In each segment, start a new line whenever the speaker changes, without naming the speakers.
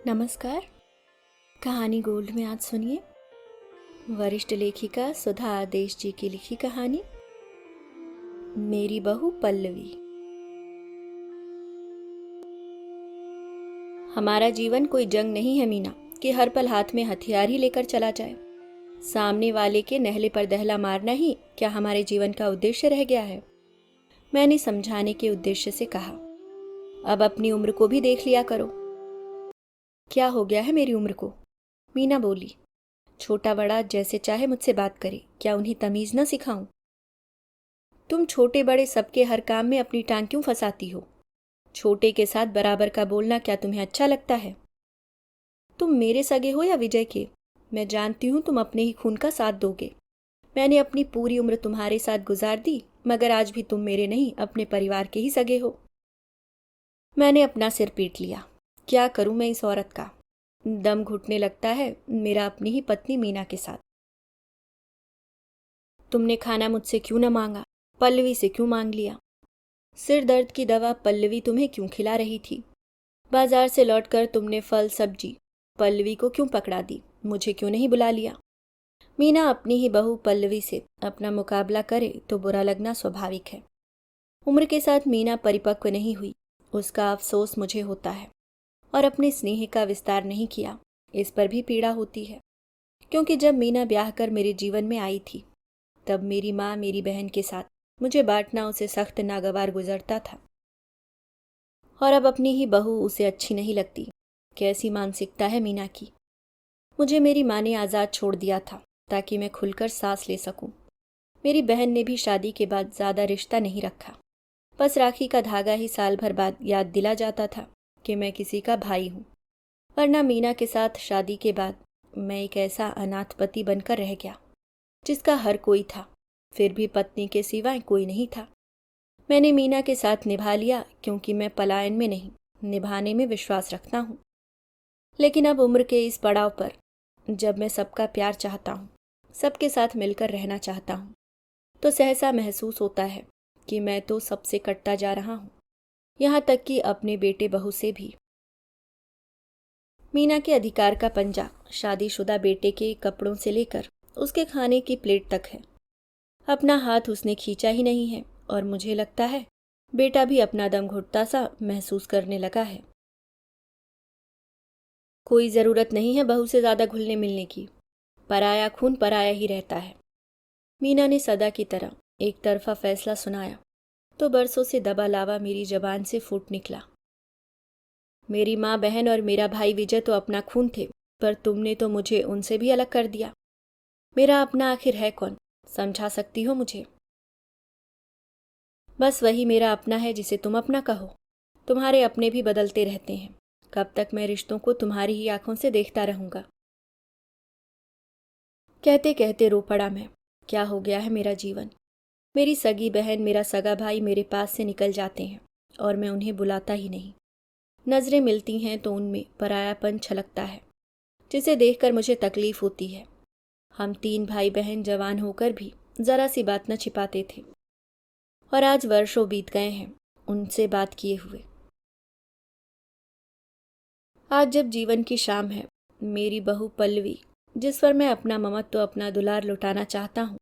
नमस्कार। कहानी गोल्ड में आज सुनिए वरिष्ठ लेखिका सुधा आदेश जी की लिखी कहानी मेरी बहू पल्लवी। हमारा जीवन कोई जंग नहीं है मीना कि हर पल हाथ में हथियार ही लेकर चला जाए। सामने वाले के नहले पर दहला मारना ही क्या हमारे जीवन का उद्देश्य रह गया है? मैंने समझाने के उद्देश्य से कहा, अब अपनी उम्र को भी देख लिया करो। क्या हो गया है मेरी उम्र को? मीना बोली। छोटा बड़ा जैसे चाहे मुझसे बात करे, क्या उन्हें तमीज न सिखाऊं? तुम छोटे बड़े सबके हर काम में अपनी टांग क्यों फंसाती हो? छोटे के साथ बराबर का बोलना क्या तुम्हें अच्छा लगता है? तुम मेरे सगे हो या विजय के? मैं जानती हूं तुम अपने ही खून का साथ दोगे। मैंने अपनी पूरी उम्र तुम्हारे साथ गुजार दी, मगर आज भी तुम मेरे नहीं अपने परिवार के ही सगे हो। मैंने अपना सिर पीट लिया। क्या करूं मैं इस औरत का? दम घुटने लगता है मेरा अपनी ही पत्नी मीना के साथ। तुमने खाना मुझसे क्यों न मांगा? पल्लवी से क्यों मांग लिया? सिर दर्द की दवा पल्लवी तुम्हें क्यों खिला रही थी? बाजार से लौटकर तुमने फल सब्जी पल्लवी को क्यों पकड़ा दी? मुझे क्यों नहीं बुला लिया? मीना अपनी ही बहू पल्लवी से अपना मुकाबला करे तो बुरा लगना स्वाभाविक है। उम्र के साथ मीना परिपक्व नहीं हुई, उसका अफसोस मुझे होता है। और अपने स्नेह का विस्तार नहीं किया, इस पर भी पीड़ा होती है। क्योंकि जब मीना ब्याह कर मेरे जीवन में आई थी, तब मेरी माँ मेरी बहन के साथ मुझे बांटना उसे सख्त नागवार गुजरता था। और अब अपनी ही बहू उसे अच्छी नहीं लगती। कैसी मानसिकता है मीना की। मुझे मेरी माँ ने आज़ाद छोड़ दिया था ताकि मैं खुलकर सांस ले सकूं। मेरी बहन ने भी शादी के बाद ज़्यादा रिश्ता नहीं रखा। बस राखी का धागा ही साल भर बाद याद दिला जाता था कि मैं किसी का भाई हूँ। वरना मीना के साथ शादी के बाद मैं एक ऐसा अनाथ पति बनकर रह गया जिसका हर कोई था, फिर भी पत्नी के सिवाय कोई नहीं था। मैंने मीना के साथ निभा लिया क्योंकि मैं पलायन में नहीं, निभाने में विश्वास रखता हूँ। लेकिन अब उम्र के इस पड़ाव पर, जब मैं सबका प्यार चाहता हूँ, सबके साथ मिलकर रहना चाहता हूँ, तो सहसा महसूस होता है कि मैं तो सबसे कटता जा रहा हूँ, यहाँ तक कि अपने बेटे बहू से भी। मीना के अधिकार का पंजा शादीशुदा बेटे के कपड़ों से लेकर उसके खाने की प्लेट तक है। अपना हाथ उसने खींचा ही नहीं है और मुझे लगता है बेटा भी अपना दम घुटता सा महसूस करने लगा है। कोई ज़रूरत नहीं है बहू से ज़्यादा घुलने मिलने की। पराया खून पराया ही रहता है। मीना ने सदा की तरह एक तरफा फैसला सुनाया तो बरसों से दबा लावा मेरी जबान से फूट निकला। मेरी माँ बहन और मेरा भाई विजय तो अपना खून थे, पर तुमने तो मुझे उनसे भी अलग कर दिया। मेरा अपना आखिर है कौन? समझा सकती हो मुझे? बस वही मेरा अपना है जिसे तुम अपना कहो। तुम्हारे अपने भी बदलते रहते हैं। कब तक मैं रिश्तों को तुम्हारी ही आंखों से देखता रहूंगा? कहते कहते रो पड़ा मैं। क्या हो गया है मेरा जीवन? मेरी सगी बहन मेरा सगा भाई मेरे पास से निकल जाते हैं और मैं उन्हें बुलाता ही नहीं। नजरें मिलती हैं तो उनमें परायापन छलकता है, जिसे देखकर मुझे तकलीफ होती है। हम 3 भाई बहन जवान होकर भी जरा सी बात न छिपाते थे, और आज वर्षों बीत गए हैं उनसे बात किए हुए। आज जब जीवन की शाम है, मेरी बहू पल्लवी, जिस पर मैं अपना ममत्व अपना दुलार लुटाना चाहता हूँ,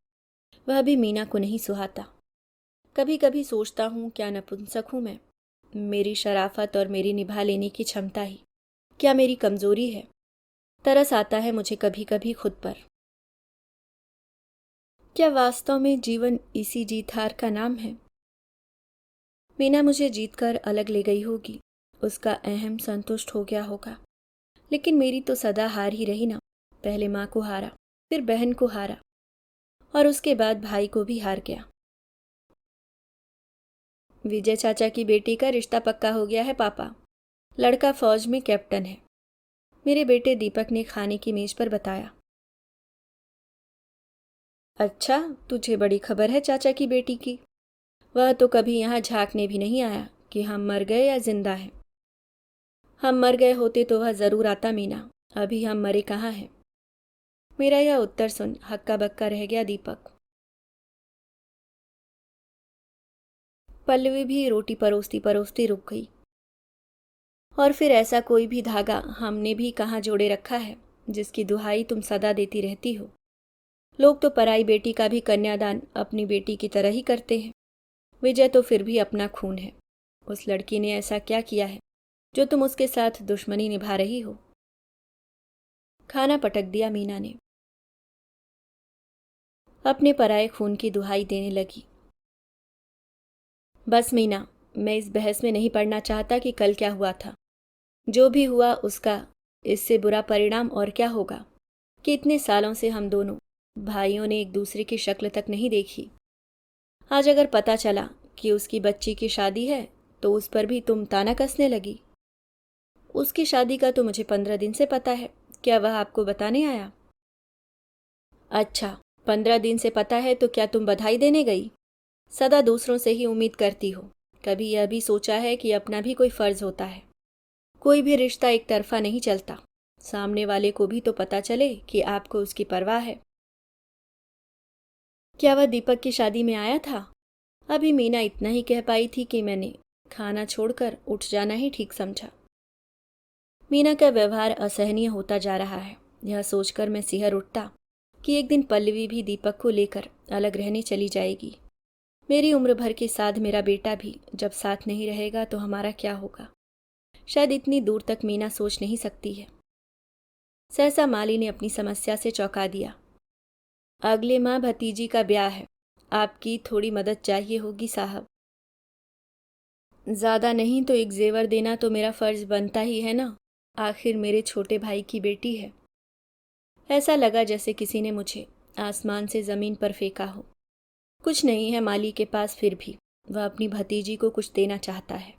वह भी मीना को नहीं सुहाता। कभी कभी सोचता हूँ क्या नपुंसक हूँ मैं? मेरी शराफत और मेरी निभा लेने की क्षमता ही क्या मेरी कमजोरी है? तरस आता है मुझे कभी कभी खुद पर। क्या वास्तव में जीवन इसी जीत हार का नाम है? मीना मुझे जीतकर अलग ले गई होगी, उसका अहम संतुष्ट हो गया होगा, लेकिन मेरी तो सदा हार ही रही ना। पहले माँ को हारा, फिर बहन को हारा, और उसके बाद भाई को भी हार गया। विजय चाचा की बेटी का रिश्ता पक्का हो गया है पापा। लड़का फौज में कैप्टन है, मेरे बेटे दीपक ने खाने की मेज पर बताया। अच्छा, तुझे बड़ी खबर है चाचा की बेटी की। वह तो कभी यहाँ झांकने भी नहीं आया कि हम मर गए या जिंदा हैं। हम मर गए होते तो वह जरूर आता मीना, अभी हम मरे कहाँ हैं। मेरा यह उत्तर सुन हक्का बक्का रह गया दीपक। पल्लवी भी रोटी परोसती परोसती रुक गई। और फिर ऐसा कोई भी धागा हमने भी कहाँ जोड़े रखा है जिसकी दुहाई तुम सदा देती रहती हो। लोग तो पराई बेटी का भी कन्यादान अपनी बेटी की तरह ही करते हैं। विजय तो फिर भी अपना खून है। उस लड़की ने ऐसा क्या किया है जो तुम उसके साथ दुश्मनी निभा रही हो? खाना पटक दिया मीना ने। अपने पराये खून की दुहाई देने लगी। बस मीना, मैं इस बहस में नहीं पड़ना चाहता कि कल क्या हुआ था। जो भी हुआ उसका इससे बुरा परिणाम और क्या होगा कि इतने सालों से हम दोनों भाइयों ने एक दूसरे की शक्ल तक नहीं देखी। आज अगर पता चला कि उसकी बच्ची की शादी है तो उस पर भी तुम ताना कसने लगी। उसकी शादी का तो मुझे 15 दिन से पता है। क्या वह आपको बताने आया? अच्छा, 15 दिन से पता है तो क्या तुम बधाई देने गई? सदा दूसरों से ही उम्मीद करती हो। कभी यह भी सोचा है कि अपना भी कोई फर्ज होता है? कोई भी रिश्ता एक तरफा नहीं चलता। सामने वाले को भी तो पता चले कि आपको उसकी परवाह है। क्या वह दीपक की शादी में आया था? अभी मीना इतना ही कह पाई थी कि मैंने खाना छोड़कर उठ जाना ही ठीक समझा। मीना का व्यवहार असहनीय होता जा रहा है। यह सोचकर मैं सिहर उठता कि एक दिन पल्लवी भी दीपक को लेकर अलग रहने चली जाएगी। मेरी उम्र भर के साथ मेरा बेटा भी जब साथ नहीं रहेगा तो हमारा क्या होगा? शायद इतनी दूर तक मीना सोच नहीं सकती है। सहसा माली ने अपनी समस्या से चौंका दिया। अगले माह भतीजी का ब्याह है। आपकी थोड़ी मदद चाहिए होगी साहब। ज्यादा नहीं तो एक जेवर देना तो मेरा फर्ज बनता ही है ना। आखिर मेरे छोटे भाई की बेटी है। ऐसा लगा जैसे किसी ने मुझे आसमान से जमीन पर फेंका हो। कुछ नहीं है माली के पास, फिर भी वह अपनी भतीजी को कुछ देना चाहता है,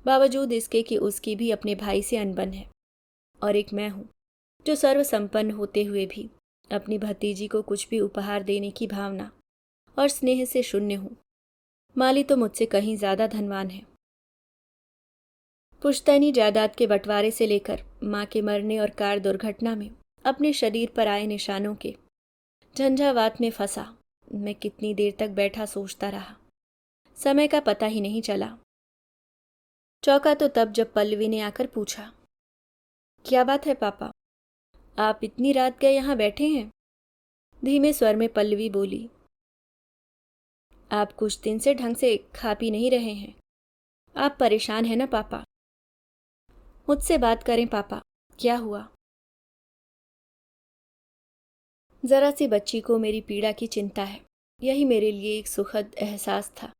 बावजूद इसके कि उसकी भी अपने भाई से अनबन है। और एक मैं हूं जो सर्वसंपन्न होते हुए भी अपनी भतीजी को कुछ भी उपहार देने की भावना और स्नेह से शून्य हूं। माली तो मुझसे कहीं ज्यादा धनवान है। पुश्तैनी जायदाद के बंटवारे से लेकर मां के मरने और कार दुर्घटना में अपने शरीर पर आए निशानों के झंझावात में फंसा मैं कितनी देर तक बैठा सोचता रहा। समय का पता ही नहीं चला। चौंका तो तब जब पल्लवी ने आकर पूछा, क्या बात है पापा, आप इतनी रात गए यहां बैठे हैं? धीमे स्वर में पल्लवी बोली, आप कुछ दिन से ढंग से खा पी नहीं रहे हैं। आप परेशान हैं ना पापा? मुझसे बात करें पापा, क्या हुआ? जरा सी बच्ची को मेरी पीड़ा की चिंता है, यही मेरे लिए एक सुखद एहसास था।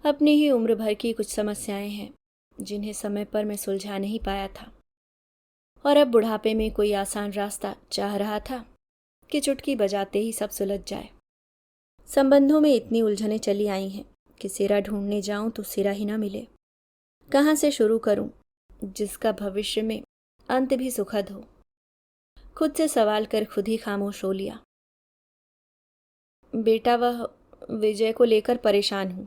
अपनी ही उम्र भर की कुछ समस्याएं हैं जिन्हें समय पर मैं सुलझा नहीं पाया था, और अब बुढ़ापे में कोई आसान रास्ता चाह रहा था कि चुटकी बजाते ही सब सुलझ जाए। संबंधों में इतनी उलझनें चली आई हैं कि सिरा ढूंढने जाऊं तो सिरा ही ना मिले। कहाँ से शुरू करूं जिसका भविष्य में अंत भी सुखद हो? खुद से सवाल कर खुद ही खामोश हो लिया। बेटा, वह विजय को लेकर परेशान हूं।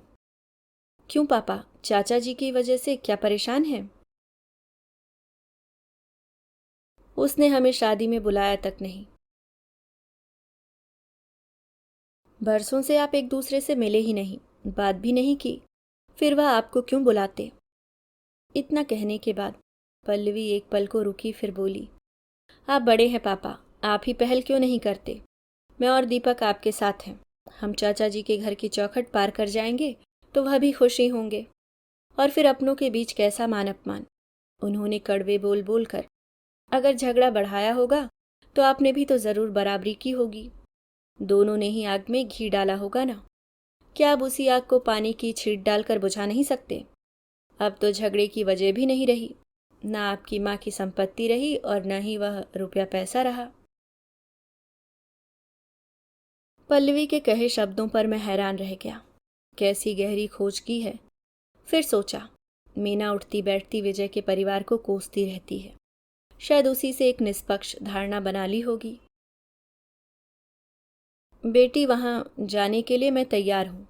क्यों पापा, चाचा जी की वजह से क्या परेशान है? उसने हमें शादी में बुलाया तक नहीं। बरसों से आप एक दूसरे से मिले ही नहीं, बात भी नहीं की, फिर वह आपको क्यों बुलाते? इतना कहने के बाद पल्लवी एक पल को रुकी, फिर बोली, आप बड़े हैं पापा, आप ही पहल क्यों नहीं करते? मैं और दीपक आपके साथ हैं। हम चाचा जी के घर की चौखट पार कर जाएंगे तो वह भी खुशी होंगे। और फिर अपनों के बीच कैसा मान अपमान। उन्होंने कड़वे बोल बोल कर अगर झगड़ा बढ़ाया होगा तो आपने भी तो जरूर बराबरी की होगी। दोनों ने ही आग में घी डाला होगा ना। क्या अब उसी आग को पानी की छींट डालकर बुझा नहीं सकते? अब तो झगड़े की वजह भी नहीं रही। ना आपकी माँ की संपत्ति रही और न ही वह रुपया पैसा रहा। पल्लवी के कहे शब्दों पर मैं हैरान रह गया। कैसी गहरी खोज की है। फिर सोचा, मीना उठती बैठती विजय के परिवार को कोसती रहती है। शायद उसी से एक निष्पक्ष धारणा बना ली होगी। बेटी, वहां जाने के लिए मैं तैयार हूं।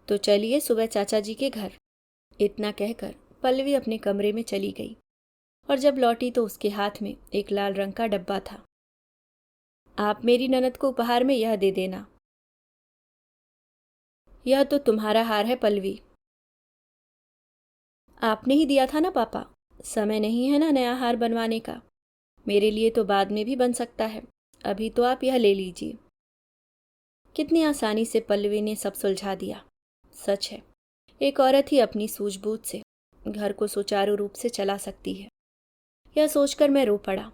तो चलिए सुबह चाचा जी के घर। इतना कहकर पल्लवी अपने कमरे में चली गई, और जब लौटी तो उसके हाथ में एक लाल रंग का डब्बा था। आप मेरी ननद को उपहार में यह दे देना। यह तो तुम्हारा हार है पल्लवी। आपने ही दिया था ना पापा। समय नहीं है ना नया हार बनवाने का। मेरे लिए तो बाद में भी बन सकता है, अभी तो आप यह ले लीजिए। कितनी आसानी से पल्लवी ने सब सुलझा दिया। सच है, एक औरत ही अपनी सूझबूझ से घर को सुचारू रूप से चला सकती है। यह सोचकर मैं रो पड़ा।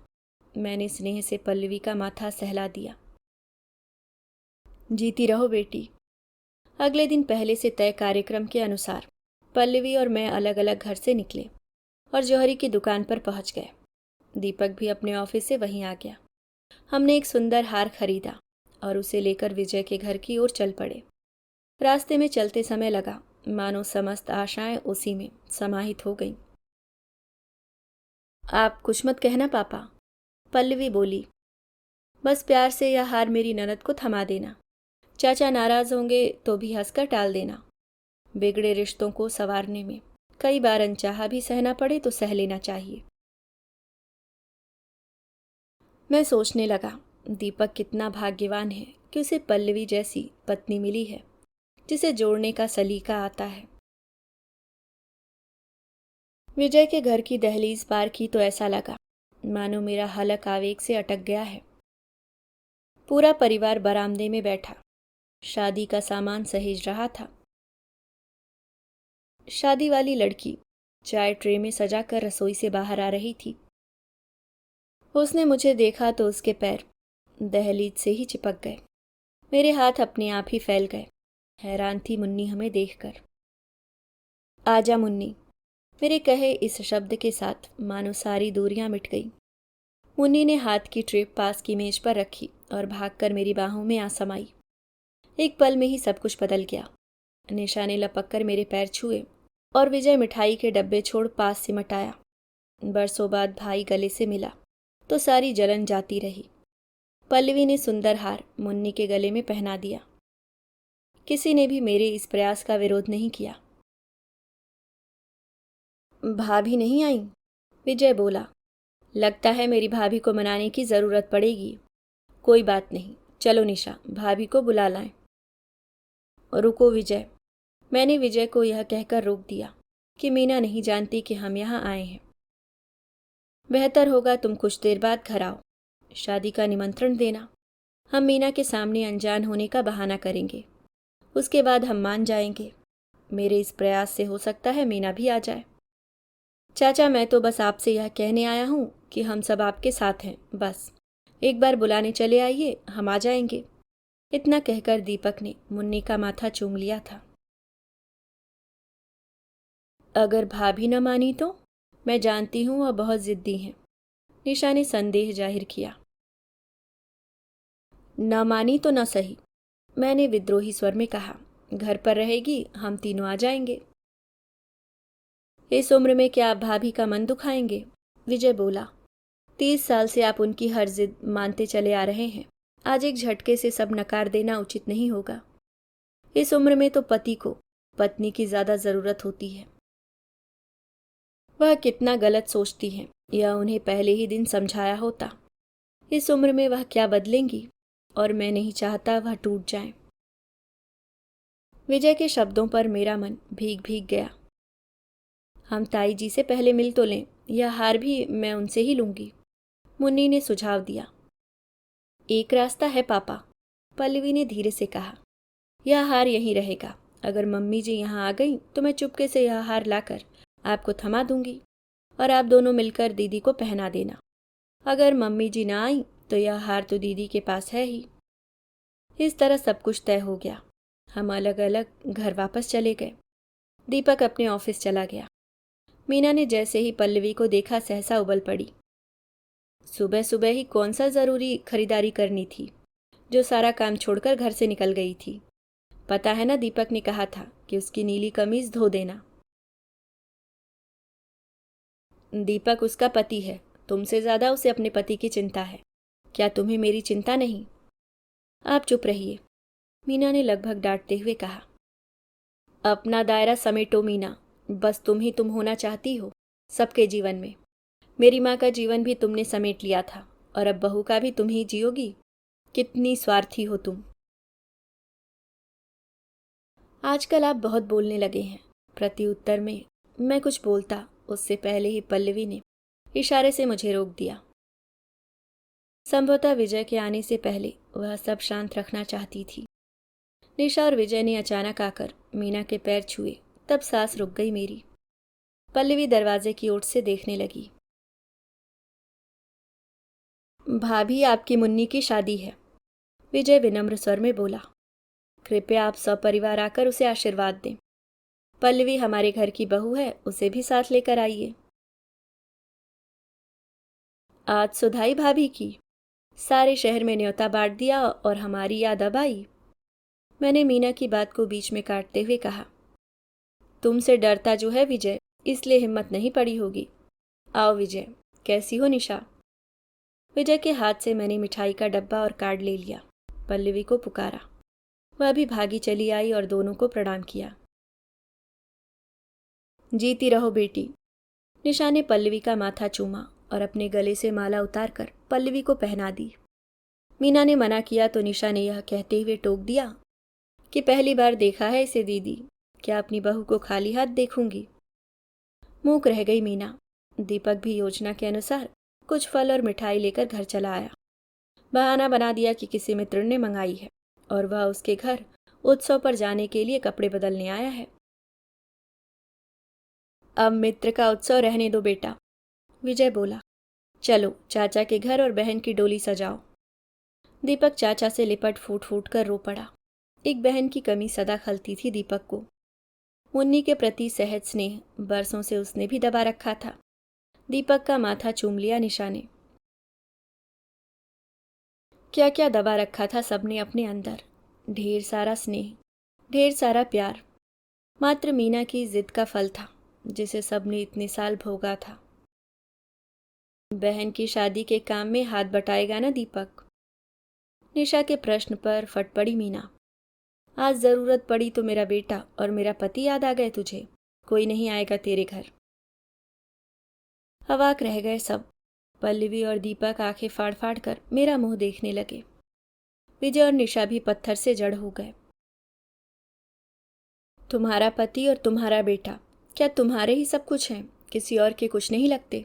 मैंने स्नेह से पल्लवी का माथा सहला दिया। जीती रहो बेटी। अगले दिन पहले से तय कार्यक्रम के अनुसार पल्लवी और मैं अलग अलग घर से निकले और जौहरी की दुकान पर पहुंच गए। दीपक भी अपने ऑफिस से वहीं आ गया। हमने एक सुंदर हार खरीदा और उसे लेकर विजय के घर की ओर चल पड़े। रास्ते में चलते समय लगा मानो समस्त आशाएं उसी में समाहित हो गईं। आप कुछ मत कहना पापा, पल्लवी बोली। बस प्यार से यह हार मेरी ननद को थमा देना। चाचा नाराज होंगे तो भी हंसकर टाल देना। बिगड़े रिश्तों को संवारने में कई बार अनचाहा भी सहना पड़े तो सह लेना चाहिए। मैं सोचने लगा, दीपक कितना भाग्यवान है कि उसे पल्लवी जैसी पत्नी मिली है जिसे जोड़ने का सलीका आता है। विजय के घर की दहलीज पार की तो ऐसा लगा मानो मेरा हलक आवेग से अटक गया है। पूरा परिवार बरामदे में बैठा शादी का सामान सहेज रहा था। शादी वाली लड़की चाय ट्रे में सजाकर रसोई से बाहर आ रही थी। उसने मुझे देखा तो उसके पैर दहलीज से ही चिपक गए। मेरे हाथ अपने आप ही फैल गए। हैरान थी मुन्नी हमें देखकर। आजा मुन्नी, मेरे कहे इस शब्द के साथ मानो सारी दूरियां मिट गई। मुन्नी ने हाथ की ट्रे पास की मेज पर रखी और भागकर मेरी बाहों में आ समाई। एक पल में ही सब कुछ बदल गया। निशा ने लपक कर मेरे पैर छुए और विजय मिठाई के डब्बे छोड़ पास सिमट आया। बरसों बाद भाई गले से मिला तो सारी जलन जाती रही। पल्लवी ने सुंदर हार मुन्नी के गले में पहना दिया। किसी ने भी मेरे इस प्रयास का विरोध नहीं किया। भाभी नहीं आई? विजय बोला। लगता है मेरी भाभी को मनाने की जरूरत पड़ेगी। कोई बात नहीं, चलो निशा, भाभी को बुला लाएं। रुको विजय, मैंने विजय को यह कहकर रोक दिया कि मीना नहीं जानती कि हम यहाँ आए हैं। बेहतर होगा तुम कुछ देर बाद घर आओ। शादी का निमंत्रण देना। हम मीना के सामने अनजान होने का बहाना करेंगे। उसके बाद हम मान जाएंगे। मेरे इस प्रयास से हो सकता है मीना भी आ जाए। चाचा, मैं तो बस आपसे यह कहने आया हूँ कि हम सब आपके साथ हैं। बस एक बार बुलाने चले आइए, हम आ जाएंगे। इतना कहकर दीपक ने मुन्नी का माथा चूम लिया था। अगर भाभी न मानी तो? मैं जानती हूँ वह बहुत जिद्दी हैं। निशा ने संदेह जाहिर किया। न मानी तो न सही, मैंने विद्रोही स्वर में कहा। घर पर रहेगी, हम तीनों आ जाएंगे। इस उम्र में क्या आप भाभी का मन दुखाएंगे? विजय बोला। 30 साल से आप उनकी हर जिद मानते चले आ रहे हैं। आज एक झटके से सब नकार देना उचित नहीं होगा। इस उम्र में तो पति को पत्नी की ज्यादा जरूरत होती है। वह कितना गलत सोचती हैं, यह उन्हें पहले ही दिन समझाया होता। इस उम्र में वह क्या बदलेंगी, और मैं नहीं चाहता वह टूट जाएं। विजय के शब्दों पर मेरा मन भीग भीग गया। हम ताई जी से पहले मिल तो लें, यह हार भी मैं उनसे ही लूंगी। मुन्नी ने सुझाव दिया। एक रास्ता है पापा, पल्लवी ने धीरे से कहा। यह हार यहीं रहेगा। अगर मम्मी जी यहाँ आ गई तो मैं चुपके से यह हार लाकर आपको थमा दूंगी और आप दोनों मिलकर दीदी को पहना देना। अगर मम्मी जी ना आई तो यह हार तो दीदी के पास है ही। इस तरह सब कुछ तय हो गया। हम अलग अलग घर वापस चले गए। दीपक अपने ऑफिस चला गया। मीना ने जैसे ही पल्लवी को देखा सहसा उबल पड़ी। सुबह सुबह ही कौन सा जरूरी खरीदारी करनी थी जो सारा काम छोड़कर घर से निकल गई थी। पता है ना, दीपक ने कहा था कि उसकी नीली कमीज धो देना। दीपक उसका पति है, तुमसे ज्यादा उसे अपने पति की चिंता है। क्या तुम्हें मेरी चिंता नहीं? आप चुप रहिए, मीना ने लगभग डांटते हुए कहा। अपना दायरा समेटो मीना, बस तुम ही तुम होना चाहती हो सबके जीवन में। मेरी माँ का जीवन भी तुमने समेट लिया था और अब बहू का भी तुम ही जियोगी। कितनी स्वार्थी हो तुम। आजकल आप बहुत बोलने लगे हैं, प्रत्युत्तर में मैं कुछ बोलता उससे पहले ही पल्लवी ने इशारे से मुझे रोक दिया। संभवतः विजय के आने से पहले वह सब शांत रखना चाहती थी। निशा और विजय ने अचानक आकर मीना के पैर छुए, तब सांस रुक गई मेरी। पल्लवी दरवाजे की ओर से देखने लगी। भाभी, आपकी मुन्नी की शादी है, विजय विनम्र स्वर में बोला। कृपया आप सपरिवार आकर उसे आशीर्वाद दें। पल्लवी हमारे घर की बहू है, उसे भी साथ लेकर आइए। आज सुधाई भाभी की, सारे शहर में न्योता बांट दिया और हमारी याद अब आई। मैंने मीना की बात को बीच में काटते हुए कहा। तुमसे डरता जो है विजय, इसलिए हिम्मत नहीं पड़ी होगी। आओ विजय, कैसी हो निशा? विजय के हाथ से मैंने मिठाई का डब्बा और कार्ड ले लिया। पल्लवी को पुकारा, वह भी भागी चली आई और दोनों को प्रणाम किया। जीती रहो बेटी। निशा ने पल्लवी का माथा चूमा और अपने गले से माला उतारकर पल्लवी को पहना दी। मीना ने मना किया तो निशा ने यह कहते हुए टोक दिया कि पहली बार देखा है इसे दीदी, क्या अपनी बहू को खाली हाथ देखूंगी? मूक रह गई मीना। दीपक भी योजना के अनुसार कुछ फल और मिठाई लेकर घर चला आया। बहाना बना दिया कि किसी मित्र ने मंगाई है और वह उसके घर उत्सव पर जाने के लिए कपड़े बदलने आया है। अब मित्र का उत्सव रहने दो बेटा, विजय बोला। चलो चाचा के घर और बहन की डोली सजाओ। दीपक चाचा से लिपट फूट फूट कर रो पड़ा। एक बहन की कमी सदा खलती थी दीपक को। मुन्नी के प्रति सहज स्नेह बरसों से उसने भी दबा रखा था। दीपक का माथा चूम लिया निशा ने। क्या क्या दबा रखा था सबने अपने अंदर, ढेर सारा स्नेह, ढेर सारा प्यार। मात्र मीना की जिद का फल था जिसे सबने इतने साल भोगा था। बहन की शादी के काम में हाथ बटाएगा ना दीपक? निशा के प्रश्न पर फट पड़ी मीना। आज जरूरत पड़ी तो मेरा बेटा और मेरा पति याद आ गए तुझे? कोई नहीं आएगा तेरे घर। अवाक रह गए सब। पल्लवी और दीपक आंखें फाड़ फाड़ कर मेरा मुंह देखने लगे। विजय और निशा भी पत्थर से जड़ हो गए। तुम्हारा पति और तुम्हारा बेटा, क्या तुम्हारे ही सब कुछ हैं? किसी और के कुछ नहीं लगते?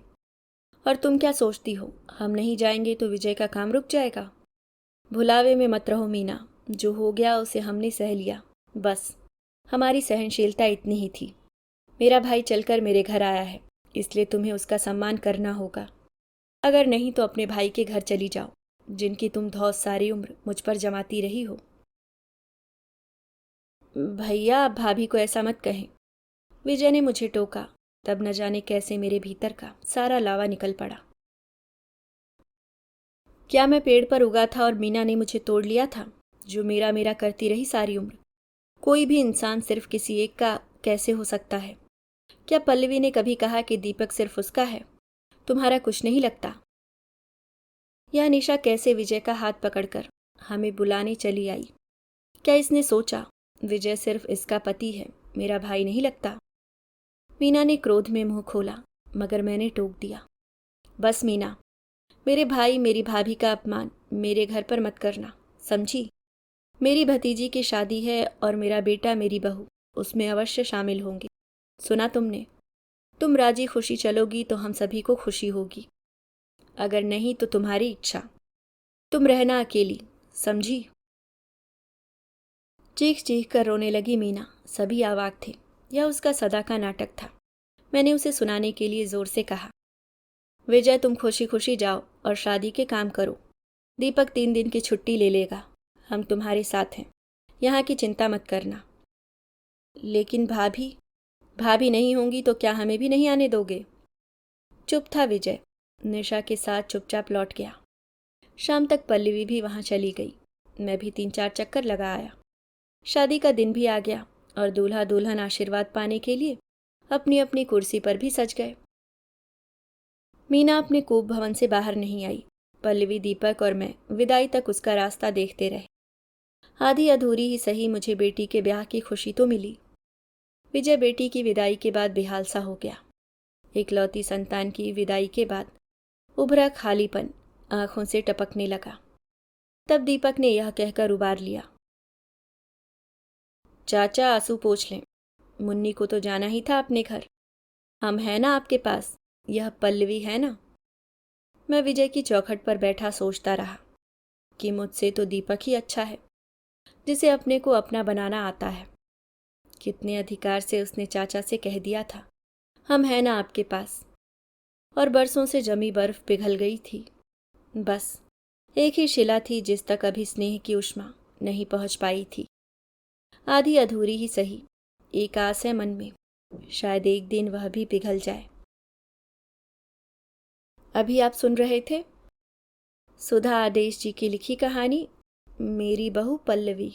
और तुम क्या सोचती हो, हम नहीं जाएंगे तो विजय का काम रुक जाएगा? भुलावे में मत रहो मीना, जो हो गया उसे हमने सह लिया, बस। हमारी सहनशीलता इतनी ही थी। मेरा भाई चलकर मेरे घर आया है, इसलिए तुम्हें उसका सम्मान करना होगा। अगर नहीं तो अपने भाई के घर चली जाओ, जिनकी तुम धौस सारी उम्र मुझ पर जमाती रही हो। भैया, आप भाभी को ऐसा मत कहें, विजय ने मुझे टोका। तब न जाने कैसे मेरे भीतर का सारा लावा निकल पड़ा। क्या मैं पेड़ पर उगा था और मीना ने मुझे तोड़ लिया था, जो मेरा मेरा करती रही सारी उम्र? कोई भी इंसान सिर्फ किसी एक का कैसे हो सकता है? क्या पल्लवी ने कभी कहा कि दीपक सिर्फ उसका है, तुम्हारा कुछ नहीं लगता? यह निशा कैसे विजय का हाथ पकड़कर हमें बुलाने चली आई? क्या इसने सोचा विजय सिर्फ इसका पति है, मेरा भाई नहीं लगता? मीना ने क्रोध में मुंह खोला, मगर मैंने टोक दिया। बस मीना, मेरे भाई मेरी भाभी का अपमान मेरे घर पर मत करना, समझी? मेरी भतीजी की शादी है और मेरा बेटा मेरी बहू उसमें अवश्य शामिल होंगे। सुना तुमने? तुम राजी खुशी चलोगी तो हम सभी को खुशी होगी, अगर नहीं तो तुम्हारी इच्छा। तुम रहना अकेली, समझी? चीख चीख कर रोने लगी मीना। सभी अवाक थे। यह उसका सदा का नाटक था। मैंने उसे सुनाने के लिए जोर से कहा, विजय तुम खुशी खुशी जाओ और शादी के काम करो। दीपक 3 दिन की छुट्टी ले लेगा, हम तुम्हारे साथ हैं, यहाँ की चिंता मत करना। लेकिन भाभी, भाभी नहीं होंगी तो क्या हमें भी नहीं आने दोगे? चुप था विजय। निशा के साथ चुपचाप लौट गया। शाम तक पल्लवी भी वहां चली गई। मैं भी 3-4 चक्कर लगा आया। शादी का दिन भी आ गया और दूल्हा दुल्हन आशीर्वाद पाने के लिए अपनी अपनी कुर्सी पर भी सज गए। मीना अपने कूप भवन से बाहर नहीं आई। पल्लवी, दीपक और मैं विदाई तक उसका रास्ता देखते रहे। आधी अधूरी ही सही मुझे बेटी के ब्याह की खुशी तो मिली। विजय बेटी की विदाई के बाद बेहाल सा हो गया। इकलौती संतान की विदाई के बाद उभरा खालीपन आंखों से टपकने लगा। तब दीपक ने यह कहकर उबार लिया, चाचा आंसू पोंछ लें, मुन्नी को तो जाना ही था अपने घर। हम हैं ना आपके पास, यह पल्लवी है ना। मैं विजय की चौखट पर बैठा सोचता रहा कि मुझसे तो दीपक ही अच्छा है, जिसे अपने को अपना बनाना आता है। कितने अधिकार से उसने चाचा से कह दिया था, हम हैं ना आपके पास। और बरसों से जमी बर्फ पिघल गई थी। बस एक ही शिला थी जिस तक अभी स्नेह की उष्मा नहीं पहुंच पाई थी। आधी अधूरी ही सही, एक आस है मन में, शायद एक दिन वह भी पिघल जाए। अभी आप सुन रहे थे सुधा आदेश जी की लिखी कहानी मेरी बहू पल्लवी।